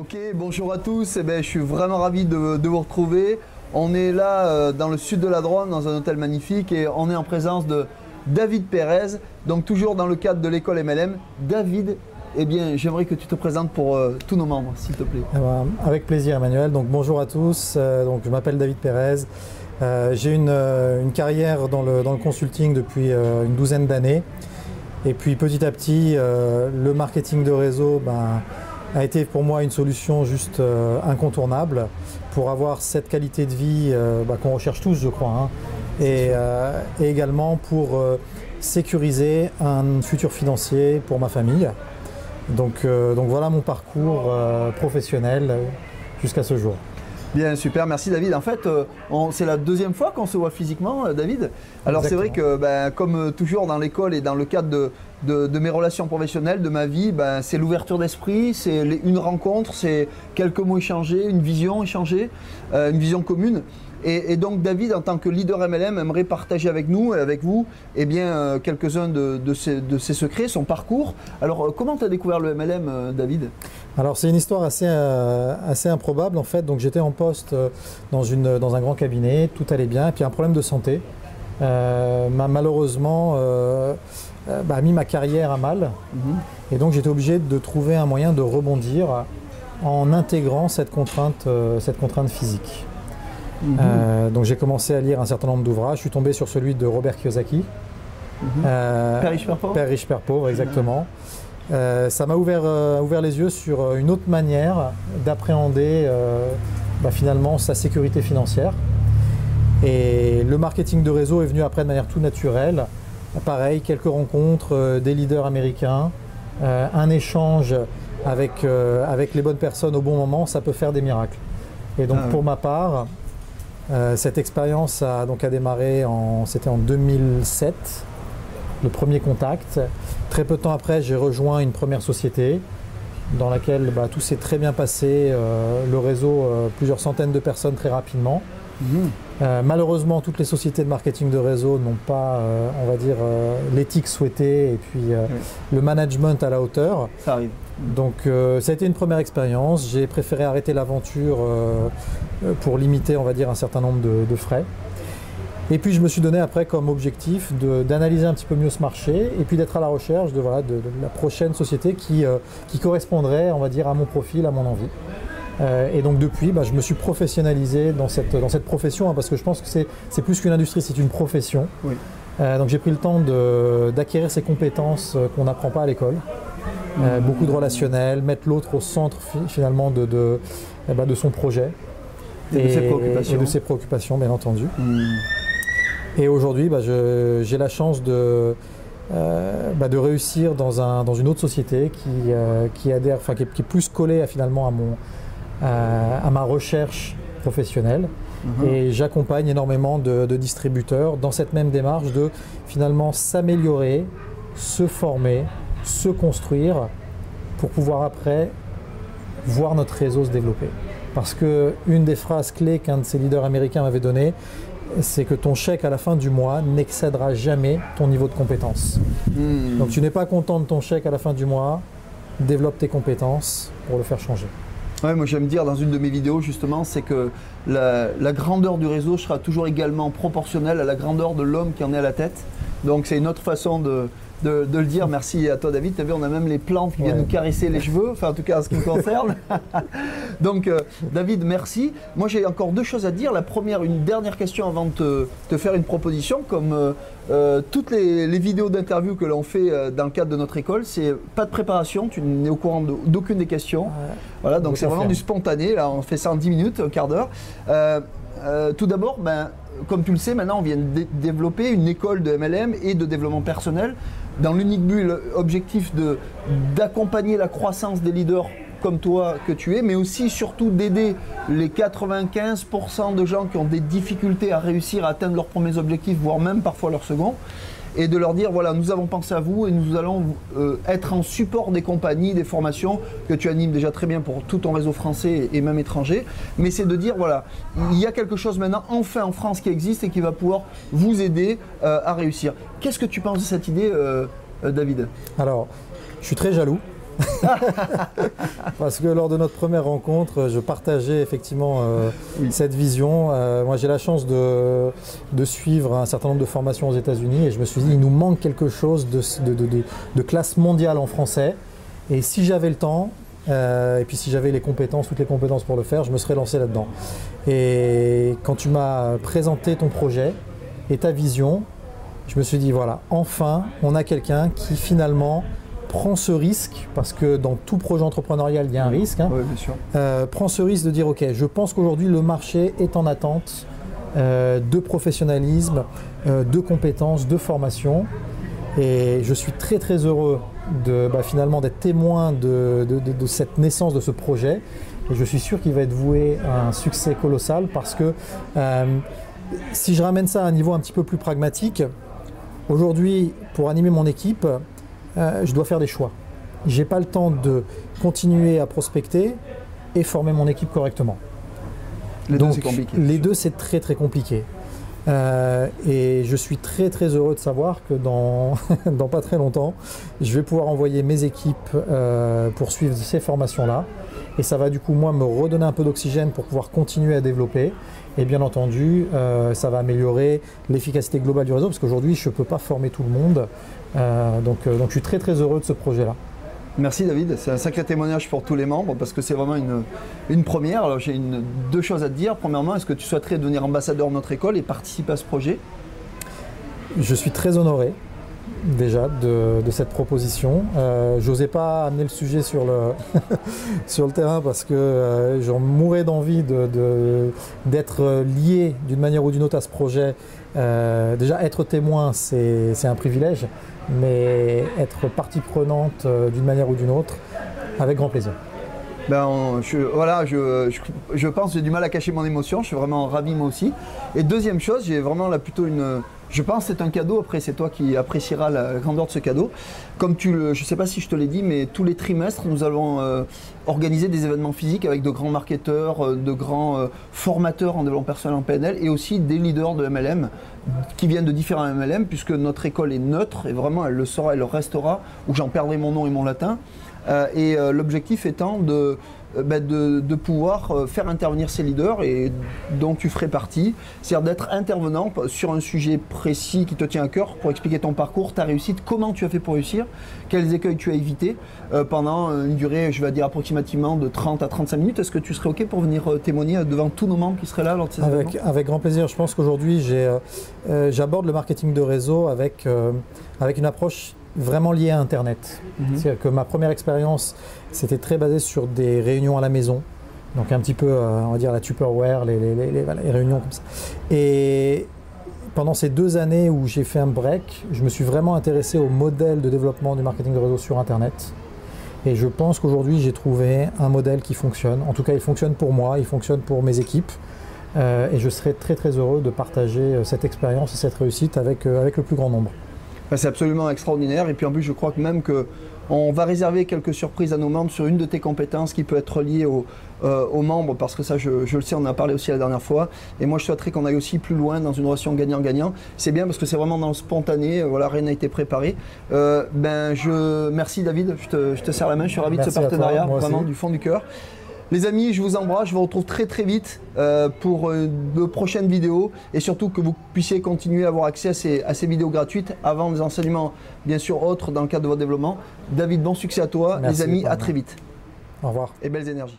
Ok, bonjour à tous, je suis vraiment ravi de vous retrouver. On est là dans le sud de la Drôme, dans un hôtel magnifique, et on est en présence de David Pérez, donc toujours dans le cadre de l'école MLM. David, j'aimerais que tu te présentes pour tous nos membres, s'il te plaît. Avec plaisir, Emmanuel. Donc, bonjour à tous, je m'appelle David Pérez. J'ai une carrière dans le consulting depuis une douzaine d'années. Et puis petit à petit, le marketing de réseau a été pour moi une solution juste incontournable pour avoir cette qualité de vie qu'on recherche tous, je crois, et également pour sécuriser un futur financier pour ma famille. Donc voilà mon parcours professionnel jusqu'à ce jour. Bien, super, merci David. En fait, c'est la deuxième fois qu'on se voit physiquement, David. Alors c'est vrai que, comme toujours dans l'école et dans le cadre de mes relations professionnelles, de ma vie, c'est l'ouverture d'esprit, c'est une rencontre, c'est quelques mots échangés, une vision échangée, une vision commune. Et donc David, en tant que leader MLM, aimerait partager avec nous et avec vous quelques-uns de ses secrets, son parcours. Alors comment tu as découvert le MLM, David? Alors c'est une histoire assez improbable en fait. Donc j'étais en poste dans un grand cabinet, tout allait bien, et puis un problème de santé m'a malheureusement mis ma carrière à mal. Et donc j'étais obligé de trouver un moyen de rebondir en intégrant cette contrainte physique. Donc j'ai commencé à lire un certain nombre d'ouvrages. Je suis tombé sur celui de Robert Kiyosaki. Père riche, père pauvre. Père riche, père pauvre, exactement. Ça m'a ouvert les yeux sur une autre manière d'appréhender finalement sa sécurité financière. Et le marketing de réseau est venu après de manière tout naturelle. Pareil, quelques rencontres, des leaders américains, un échange avec les bonnes personnes au bon moment, ça peut faire des miracles. Et donc pour ma part, cette expérience a démarré c'était en 2007, le premier contact. Très peu de temps après, j'ai rejoint une première société dans laquelle tout s'est très bien passé, le réseau, plusieurs centaines de personnes très rapidement. Malheureusement, toutes les sociétés de marketing de réseau n'ont pas, l'éthique souhaitée et puis le management à la hauteur. Ça arrive. Donc ça a été une première expérience. J'ai préféré arrêter l'aventure pour limiter, un certain nombre de frais. Et puis je me suis donné après comme objectif d'analyser un petit peu mieux ce marché et puis d'être à la recherche de la prochaine société qui correspondrait, à mon profil, à mon envie. Et donc depuis, je me suis professionnalisé dans cette profession, parce que je pense que c'est plus qu'une industrie, c'est une profession. Oui. Donc j'ai pris le temps d'acquérir ces compétences qu'on n'apprend pas à l'école. Beaucoup de relationnel, mettre l'autre au centre finalement de son projet. Et de ses préoccupations, bien entendu. Et aujourd'hui, j'ai la chance de réussir dans une autre société qui adhère, qui est plus collée à ma recherche professionnelle. Et j'accompagne énormément de distributeurs dans cette même démarche de finalement s'améliorer, se former, se construire pour pouvoir après voir notre réseau se développer. Parce qu'une des phrases clés qu'un de ces leaders américains m'avait donnée, c'est que ton chèque à la fin du mois n'excédera jamais ton niveau de compétence. Donc tu n'es pas content de ton chèque à la fin du mois, développe tes compétences pour le faire changer. Ouais, moi j'aime dire dans une de mes vidéos justement, c'est que la grandeur du réseau sera toujours également proportionnelle à la grandeur de l'homme qui en est à la tête. Donc c'est une autre façon de le dire. Merci à toi David. Tu as vu, on a même les plantes qui viennent nous caresser les cheveux, enfin en tout cas en ce qui me concerne. Donc David, merci. Moi j'ai encore deux choses à dire. La première, une dernière question avant de te faire une proposition. Comme toutes les vidéos d'interview que l'on fait dans le cadre de notre école, c'est pas de préparation, tu n'es au courant d'aucune des questions. Voilà, donc c'est vraiment du spontané. Là on fait ça en 10 minutes, un quart d'heure. Tout d'abord, comme tu le sais, maintenant on vient de développer une école de MLM et de développement personnel dans l'unique objectif d'accompagner la croissance des leaders comme toi que tu es, mais aussi surtout d'aider les 95% de gens qui ont des difficultés à réussir à atteindre leurs premiers objectifs, voire même parfois leurs seconds, et de leur dire voilà, nous avons pensé à vous et nous allons être en support des compagnies, des formations que tu animes déjà très bien pour tout ton réseau français et même étranger, mais c'est de dire voilà, il y a quelque chose maintenant enfin en France qui existe et qui va pouvoir vous aider à réussir. Qu'est-ce que tu penses de cette idée, David? Alors, je suis très jaloux Parce que lors de notre première rencontre, je partageais effectivement cette vision. Moi, j'ai la chance de suivre un certain nombre de formations aux États-Unis et je me suis dit, il nous manque quelque chose de classe mondiale en français. Et si j'avais le temps, et puis si j'avais les compétences, toutes les compétences pour le faire, je me serais lancé là-dedans. Et quand tu m'as présenté ton projet et ta vision, je me suis dit, voilà, enfin, on a quelqu'un qui finalement prend ce risque, parce que dans tout projet entrepreneurial, il y a un risque, hein, oui, bien sûr. Prend ce risque de dire, ok, je pense qu'aujourd'hui, le marché est en attente de professionnalisme, de compétences, de formation. Et je suis très très heureux finalement d'être témoin de cette naissance de ce projet. Et je suis sûr qu'il va être voué à un succès colossal parce que si je ramène ça à un niveau un petit peu plus pragmatique, aujourd'hui, pour animer mon équipe, je dois faire des choix. Je n'ai pas le temps de continuer à prospecter et former mon équipe correctement. Les deux, c'est compliqué. Les deux, c'est très très compliqué. Et je suis très très heureux de savoir que dans pas très longtemps, je vais pouvoir envoyer mes équipes pour suivre ces formations-là. Et ça va du coup, moi, me redonner un peu d'oxygène pour pouvoir continuer à développer. Et bien entendu, ça va améliorer l'efficacité globale du réseau parce qu'aujourd'hui, je ne peux pas former tout le monde. Donc je suis très très heureux de ce projet-là. Merci David, c'est un sacré témoignage pour tous les membres parce que c'est vraiment une première. Alors j'ai deux choses à te dire. Premièrement, est-ce que tu souhaiterais devenir ambassadeur de notre école et participer à ce projet? Je suis très honoré déjà de cette proposition. J'osais pas amener le sujet sur le terrain parce que j'en mourais d'envie d'être lié d'une manière ou d'une autre à ce projet. Déjà être témoin, c'est un privilège, mais être partie prenante d'une manière ou d'une autre, avec grand plaisir. Je pense que j'ai du mal à cacher mon émotion, je suis vraiment ravi moi aussi. Et deuxième chose, j'ai vraiment là plutôt je pense que c'est un cadeau, après c'est toi qui apprécieras la grandeur de ce cadeau. Comme je ne sais pas si je te l'ai dit, mais tous les trimestres, nous allons organiser des événements physiques avec de grands marketeurs, de grands formateurs en développement personnel en PNL et aussi des leaders de MLM qui viennent de différents MLM puisque notre école est neutre et vraiment elle le sera, elle le restera, où j'en perdrai mon nom et mon latin. L'objectif étant de pouvoir faire intervenir ces leaders et dont tu ferais partie, c'est-à-dire d'être intervenant sur un sujet précis qui te tient à cœur pour expliquer ton parcours, ta réussite, comment tu as fait pour réussir, quels écueils tu as évités pendant une durée, je vais dire approximativement de 30 à 35 minutes. Est-ce que tu serais OK pour venir témoigner devant tous nos membres qui seraient là lors de ces événements ? Avec grand plaisir. Je pense qu'aujourd'hui, j'aborde le marketing de réseau avec une approche vraiment lié à Internet. C'est-à-dire que ma première expérience, c'était très basé sur des réunions à la maison. Donc un petit peu, on va dire la Tupperware, les réunions comme ça. Et pendant ces 2 années où j'ai fait un break, je me suis vraiment intéressé au modèle de développement du marketing de réseau sur Internet. Et je pense qu'aujourd'hui, j'ai trouvé un modèle qui fonctionne. En tout cas, il fonctionne pour moi, il fonctionne pour mes équipes. Et je serais très très heureux de partager cette expérience et cette réussite avec le plus grand nombre. C'est absolument extraordinaire et puis en plus je crois que même qu'on va réserver quelques surprises à nos membres sur une de tes compétences qui peut être liée aux membres parce que ça je le sais, on en a parlé aussi la dernière fois et moi je souhaiterais qu'on aille aussi plus loin dans une relation gagnant-gagnant. C'est bien parce que c'est vraiment dans le spontané, voilà, rien n'a été préparé. Merci David, je te serre la main, je suis ravi de ce partenariat, vraiment du fond du cœur. Les amis, je vous embrasse, je vous retrouve très très vite pour de prochaines vidéos et surtout que vous puissiez continuer à avoir accès à ces vidéos gratuites avant des enseignements bien sûr autres dans le cadre de votre développement. David, bon succès à toi. Merci, les amis, à très vite. Au revoir. Et belles énergies.